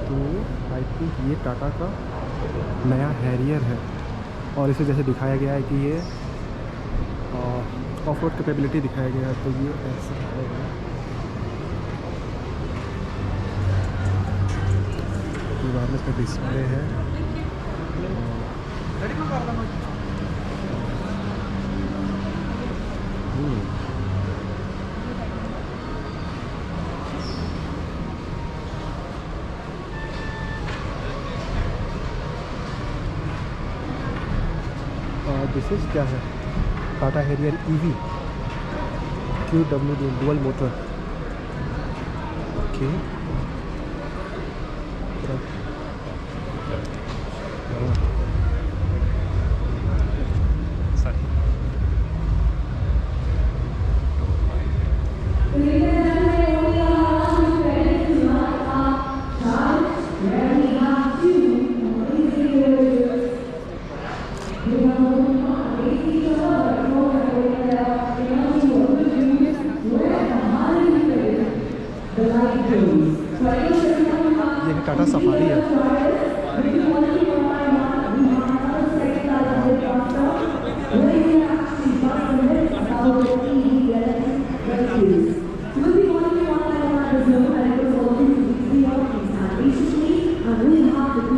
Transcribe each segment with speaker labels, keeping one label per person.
Speaker 1: तो I think ये टाटा का नया हैरियर है और इसे जैसे दिखाया गया है कि ये ऑफ रोड कैपेबिलिटी दिखाया गया है, तो ये ऐसा है। वायरलेस का डिस्प्ले है। दिस इज क्या है? Tata Harrier EV QW dual motor. Okay, ये टाटा सफारी है।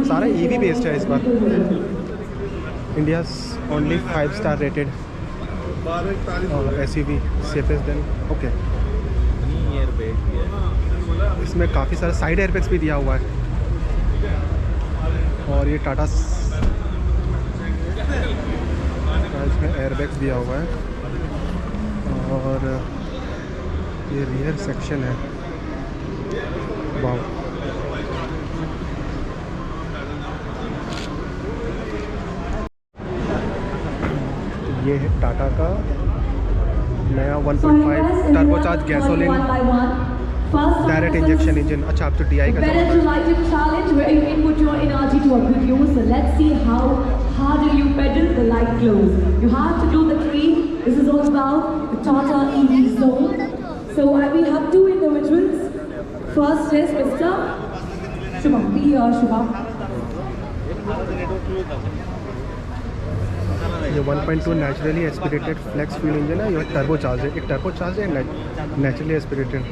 Speaker 1: सारा ईवी बेस्ड है इस बार। India only 5 star rated SUV, safest then. Okay, इसमें काफ़ी सारे साइड एयरबैग्स भी दिया हुआ है और ये टाटा इसमें एयरबैग्स दिया हुआ है और ये रियर सेक्शन है। वाव, ये है टाटा का नया 1.5 turbocharge gasoline direct injection engine. अच्छा, आप तो DI का
Speaker 2: challenge where you input your energy to a good use. So let's see how hard you pedal the light glows. You have to do the tree. This is all about the Tata EV Zone. So we have two individuals. First is Mr. Shubham. Be here, Shubham.
Speaker 1: ये 1.2 naturally aspirated flex fuel engine है। ये turbocharge है, एक turbocharge है, naturally aspirated.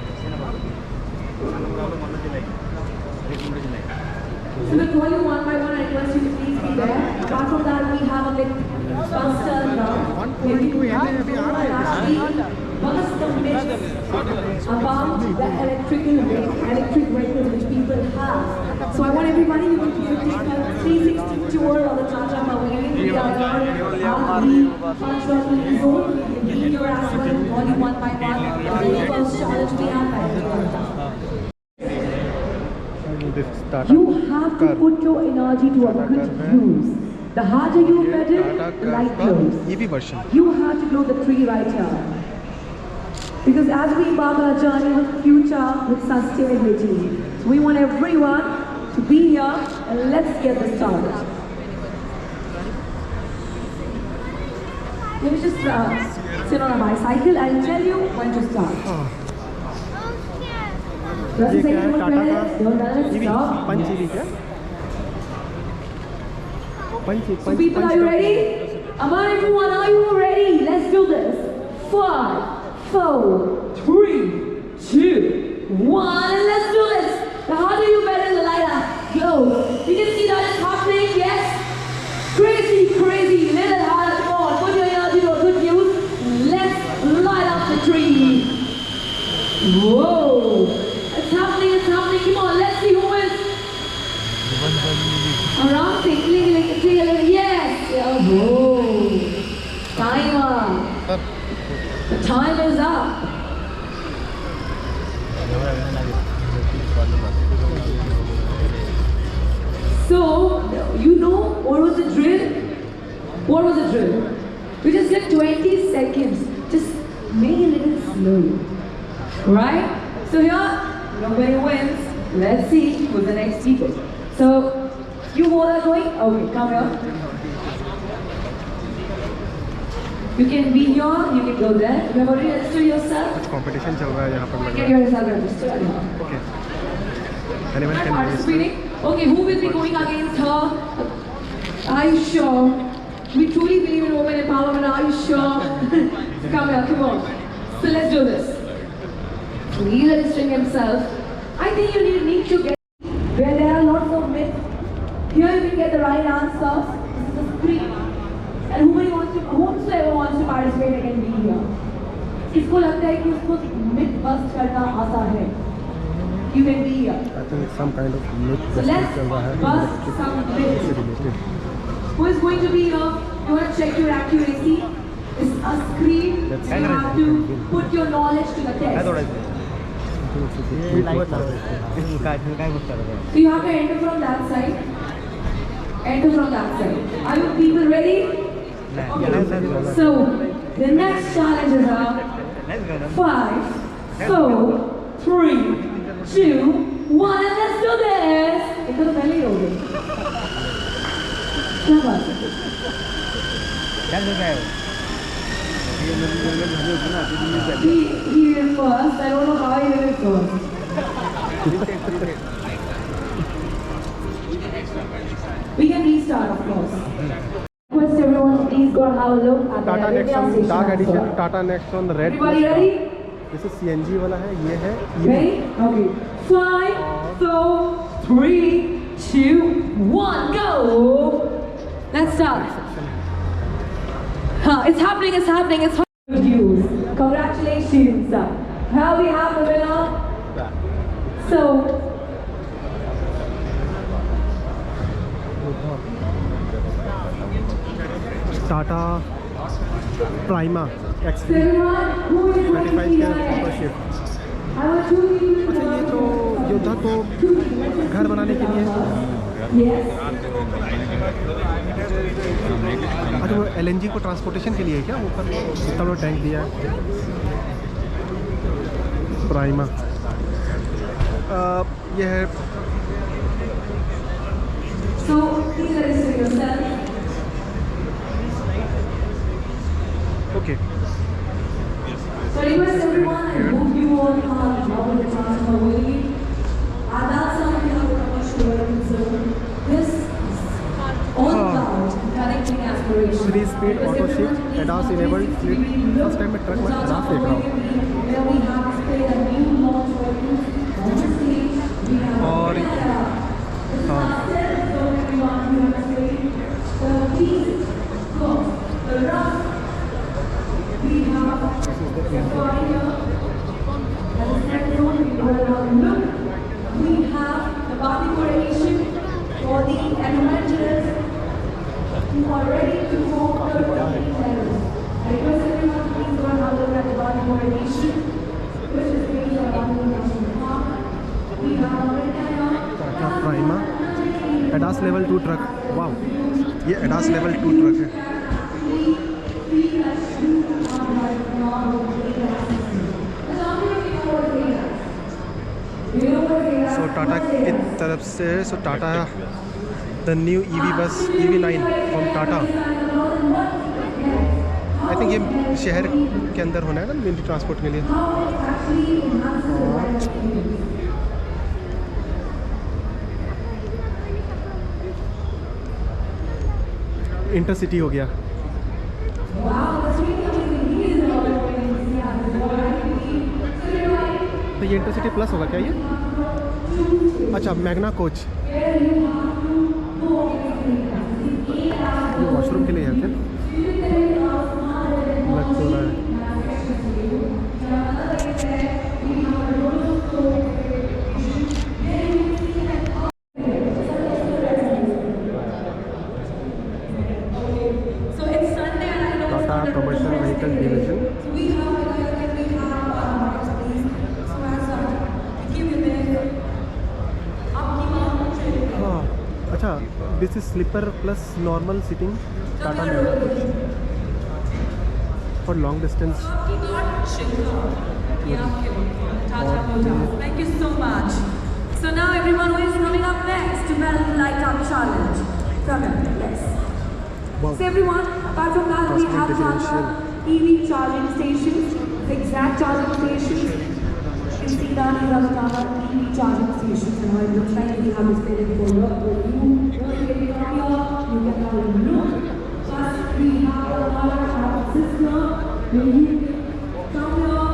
Speaker 2: So we'll call you one by one. I request you to please be there. Apart from that, we have a bit faster now. Maybe we have to actually bust the myths about the electric vehicles which people have. So I want everybody to take a 360 tour of the Tata Pavilion. We are here at the Function Zone. We need your as well. Call you one by one. The first challenge we have. You have to put your energy to a good use. The harder you pedal, the light glows.
Speaker 1: EV version.
Speaker 2: You have to blow the tree right here. Because as we embark on a journey with future, with sustainability, so we want everyone to be here and let's get this started. Let me just sit on a bicycle. I'll tell you when to start.
Speaker 1: ये क्या है? टाटा का EV पंच EV क्या? पंच
Speaker 2: So people, are you ready? Among everyone, are you ready? Let's do this. 5, 4, 3, 2, 1, and let's do this. The harder you pedal, the lighter glows. You can see that it's happening, yes? Crazy, crazy, little harder. Come on, put your energy to a good use. Let's light up the tree. Whoa! It's happening, it's happening. Come on, let's see who wins. Around tickling like a tree. Yes! Whoa! Timer. The time is up. So, you know what was the drill? What was the drill? We just did 20 seconds. Just make it a little slow. Right? So here, nobody wins. Let's see who's the next speaker. So, you both are going? Okay, come here. You can be here, you can go there. You have already registered yourself.
Speaker 1: कुछ competition चल रहा है यहाँ पर।
Speaker 2: Get yourself registered.
Speaker 1: Okay. Anyone can
Speaker 2: Participating? Okay, who will be going against her? Are you sure? We truly believe in women empowerment. Are you sure? Come here, come on. So let's do this. He's registering himself. I think you need to get where there are lots of myths. Here you can get the right answers. This is the screen. And whomsoever wants to participate, they can be here. इसको लगता है कि उसको myth bust करना आता है. You can be here.
Speaker 1: I think some kind of myth
Speaker 2: So let's
Speaker 1: चल रहा है
Speaker 2: bust some myths.
Speaker 1: related.
Speaker 2: Who is going to be here? You want to check your accuracy? It's a screen.
Speaker 1: That's
Speaker 2: You have to put your knowledge to the test.
Speaker 1: So
Speaker 2: you have to enter from that side. Enter from that side. Are you people ready? Okay. So the next challenges are 5, 4, 3, 2, 1, and let's do this. इनको तो पहले ही हो गई. क्या बात है? He went first. I don't know how he went first. We can restart, of course. Request everyone to please go and have a look at the
Speaker 1: Tata
Speaker 2: Nexon
Speaker 1: Nexon
Speaker 2: station
Speaker 1: Dark
Speaker 2: as
Speaker 1: Edition,
Speaker 2: well.
Speaker 1: Tata Nexon Red.
Speaker 2: Everybody ready?
Speaker 1: This is CNG वाला है, ये है
Speaker 2: Ready? Okay. 5, 4, 3, 2, 1, go! Let's start. It's happening, it's happening, it's happening. Congratulations. Here we have the winner. So,
Speaker 1: Tata prima x
Speaker 2: everyone, who is going to
Speaker 1: 25
Speaker 2: be
Speaker 1: के
Speaker 2: next?
Speaker 1: ऑटोशिप.
Speaker 2: I want two people to
Speaker 1: अच्छा, ये तो योद्धा तो घर बनाने के लिए.
Speaker 2: Yes.
Speaker 1: अच्छा, वो LNG को ट्रांसपोर्टेशन के लिए है क्या? ऊपर इतना बड़ा टैंक दिया है. प्राइमा ये है.
Speaker 2: So, please register yourself.
Speaker 1: Okay.
Speaker 2: So, request everyone, I hope you all have job in the transfer way. And that's something we have to commercial zone. This is all about connecting aspirations.
Speaker 1: 3-speed auto shift, ADAS enabled fleet. First time मैं truck में ADAS देख रहा हूँ.
Speaker 2: Where we have displayed a new launch vehicles on the stage. We have
Speaker 1: और हाँ,
Speaker 2: we have the Bali coordination for the adventurers who are ready to go the terrace. I request everyone to please go and have a look at the Bali coordination, which is based on Bali National Park. We have
Speaker 1: Tata prima ADAS level 2 truck. वाह, ये ADAS level 2 truck है. सो टाटा की तरफ से Tata the new EV बस EV9 from Tata. I think ये शहर के अंदर होना है ना, मिनी ट्रांसपोर्ट के लिए. इंटरसिटी हो गया. तो ये इंटरसिटी प्लस होगा क्या ये? अच्छा, मैग्ना कोच. ये वॉशरूम के लिए है क्या? लग तो रहा है.
Speaker 2: So it's Sunday and I know it's
Speaker 1: Tata
Speaker 2: not a
Speaker 1: commercial vehicle division.
Speaker 2: we have so as to give you the
Speaker 1: हाँ, अच्छा, this is sleeper plus normal seating Tata Magna coach for long distance.
Speaker 2: Thank you so much. So now everyone who is coming up next to Bell Light Up Challenge. Come here, yes. So everyone, apart from that, we have
Speaker 1: differential.
Speaker 2: Tata EV charging stations, the exact charging stations. can see down here on the Tata EV charging stations and how it looks like. We have displayed it for you. You can come here, you can have a look. First, we have our system where you can come here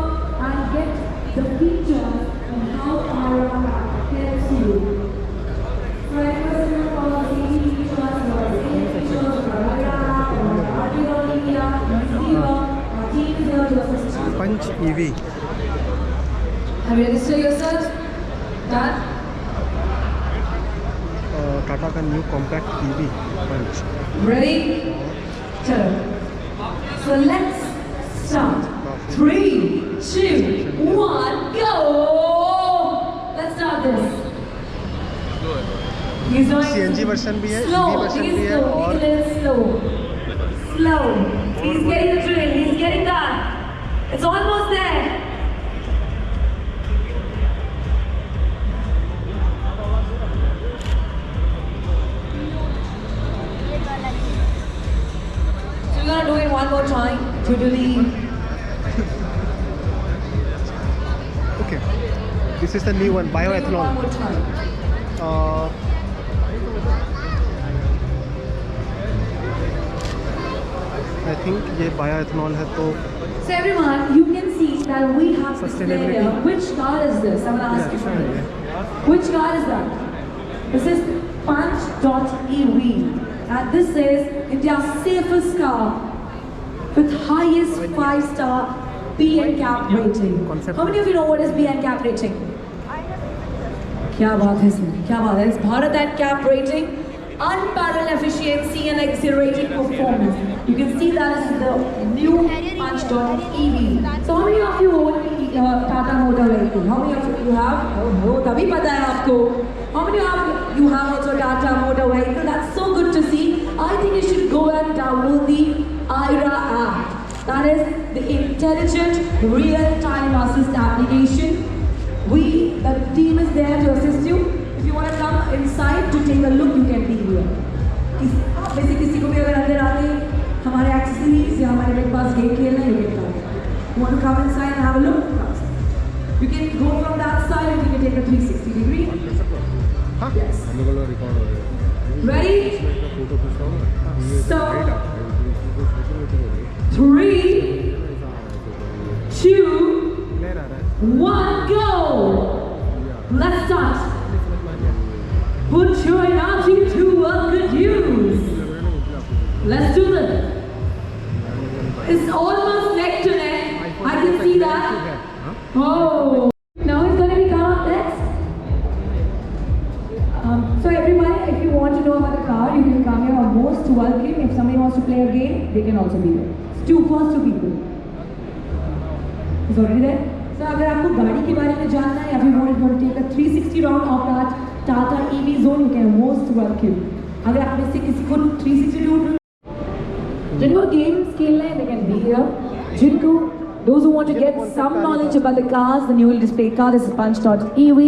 Speaker 2: and get the features and how our helps you. So I was going to call the safety features, or safety features, or audio, media, receiver, teams here to assist you.
Speaker 1: Punch EV.
Speaker 2: Have you registered yourself? Done?
Speaker 1: Tata का new compact EV punch.
Speaker 2: Ready? Chalo. So let's start. 3, 2, 1, go! Let's start this. He's doing
Speaker 1: CNG version भी है,
Speaker 2: slow.
Speaker 1: EV version
Speaker 2: He's
Speaker 1: भी है
Speaker 2: slow.
Speaker 1: और
Speaker 2: He's a little slow. Slow. He's getting the drill. He's getting that. It's almost there. So we're gonna do it one more time to really.
Speaker 1: okay. This is the new one,
Speaker 2: One
Speaker 1: bioethanol.
Speaker 2: more time.
Speaker 1: I think ये bioethanol है तो
Speaker 2: So everyone, you can see that we have displayed
Speaker 1: Sustainability.
Speaker 2: here. Which car is this? I'm gonna ask you something. Which car is that? This is Punch.ev, and this is India's safest car with highest 5-star BNCAP rating.
Speaker 1: Concept.
Speaker 2: How many of you know what is BNCAP rating? क्या बात है इसमें? क्या बात है? It's Bharat NCAP rating, unparalleled efficiency and exhilarating performance. You can see that is the new Punch.ev. So how many of you own Tata Motor vehicle? How many of you have? Oh, तभी पता है आपको. How many of you have also Tata Motor vehicle? That's so good to see. I think you should go and download the IRA app. That is the intelligent real-time assist application. The team is there to assist you. If you want to come inside to take a look, you can be here. वैसे किसी को भी अगर अंदर आके हमारे accessories या हमारे पास गेम खेलना है, you can come. You want to come inside and have a look? You can go from that side and you can take a 360 degree.
Speaker 1: हाँ
Speaker 2: Yes.
Speaker 1: हम लोग रिकॉर्ड हो रहे हैं.
Speaker 2: Ready?
Speaker 1: फोटो खींचता हूँ.
Speaker 2: So 3, 2, 1, go! Let's start. Put your energy to a good use. Let's do this. It's almost neck to neck. I can see that. Oh, now it's going to be come up next. So everybody, if you want to know about the car, you can come here. Are most welcome. If somebody wants to play a game, they can also be there. First two people. Is already there. So अगर आपको गाड़ी के बारे में जानना है या फिर want to take a 360 round of that Tata EV zone, you can most welcome. अगर आप में से किसी को 360 round जिनको games खेलना है, they can be here. जिनको those who want to get some knowledge about the cars, the newly displayed car, this is Punch.ev.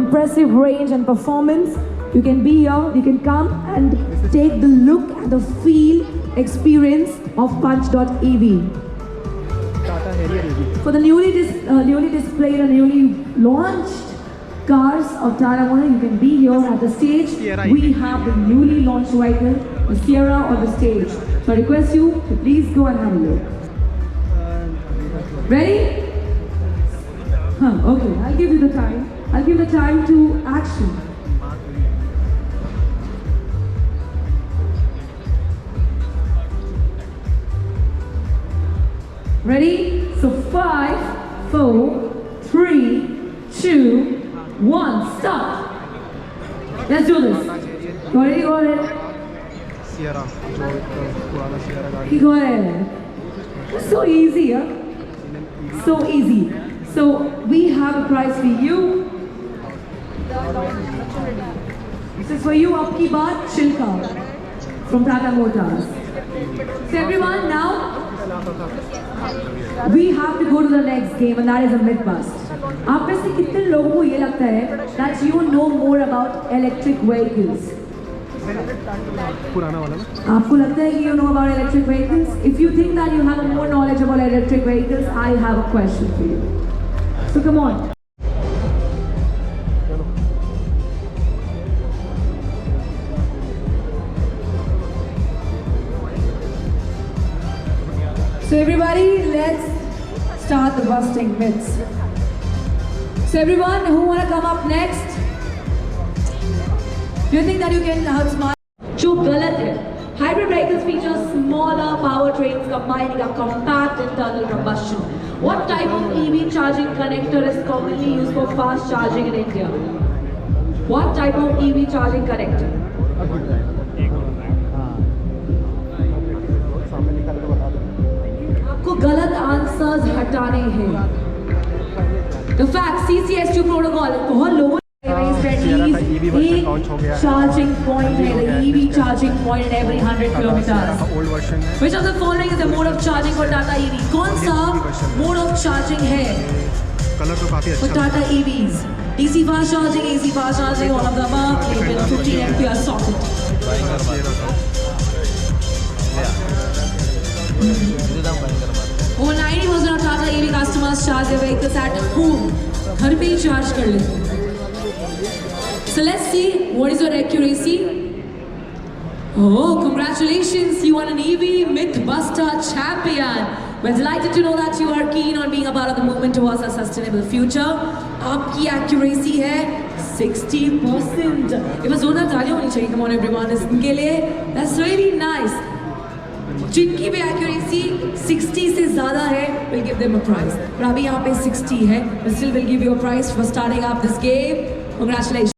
Speaker 2: Impressive range and performance. You can be here. You can come and take the look and the feel experience of Punch.ev.
Speaker 1: Tata Harrier EV.
Speaker 2: For the newly displayed and newly launched cars of Tata Motor, you can be here at the stage.
Speaker 1: Sierra
Speaker 2: We have the newly launched vehicle, the Sierra, on the stage. So I request you to please go and have a look. Ready? Okay, I'll give you the time. I'll give the time to action. Ready? So 5, 4, 3, 2, 1, start. Let's do this. Go ahead, go ahead.
Speaker 1: Sierra जो पुराना Sierra गाड़ी.
Speaker 2: Go ahead. So easy, huh? So easy. So we have a prize for you. This is for you, Apki Baat Chilka from Tata Motors. So everyone, now we have to go to the next game, and that is a myth bust. आप में से कितने लोगों को ये लगता है that you know more about electric vehicles?
Speaker 1: पुराना वाला ना.
Speaker 2: आपको लगता है कि you know about electric vehicles? If you think that you have more knowledge about electric vehicles, I have a question for you. So come on. So everybody, let's start the busting myths. So everyone who want to come up next, do you think that you can outsmart? जो गलत है. Hybrid vehicles feature smaller powertrains combining a compact internal combustion. What type of EV charging connector is commonly used for fast charging in India? What type of EV charging connector? आपको गलत answers हटाने हैं. The fact CCS2 protocol बहुत लोगों charging point है, the EV charging point in every 100 kilometers.
Speaker 1: Old version है.
Speaker 2: Which of the following is the mode of charging for Tata EV? कौन सा mode of charging है
Speaker 1: colour तो काफी
Speaker 2: for
Speaker 1: अच्छा
Speaker 2: Tata EVs? DC fast charging, AC fast charging, all of the above. You will 15 ampere socket. Over 90% of Tata EV customers charge their vehicles at home. घर पे ही charge कर लेते हैं. So let's see what is your accuracy. Oh, congratulations! You won an EV Mythbuster champion. We're delighted to know that you are keen on being a part of the movement towards a sustainable future. आपकी accuracy है 60%. ये बस जोरदार तालियां होनी चाहिए. Come on everyone, इसके लिए. That's really nice. जिनकी भी accuracy 60 से ज़्यादा है, we'll give them a prize. पर अभी यहाँ पे 60 है, but still we'll give you a prize for starting up this game. Congratulations.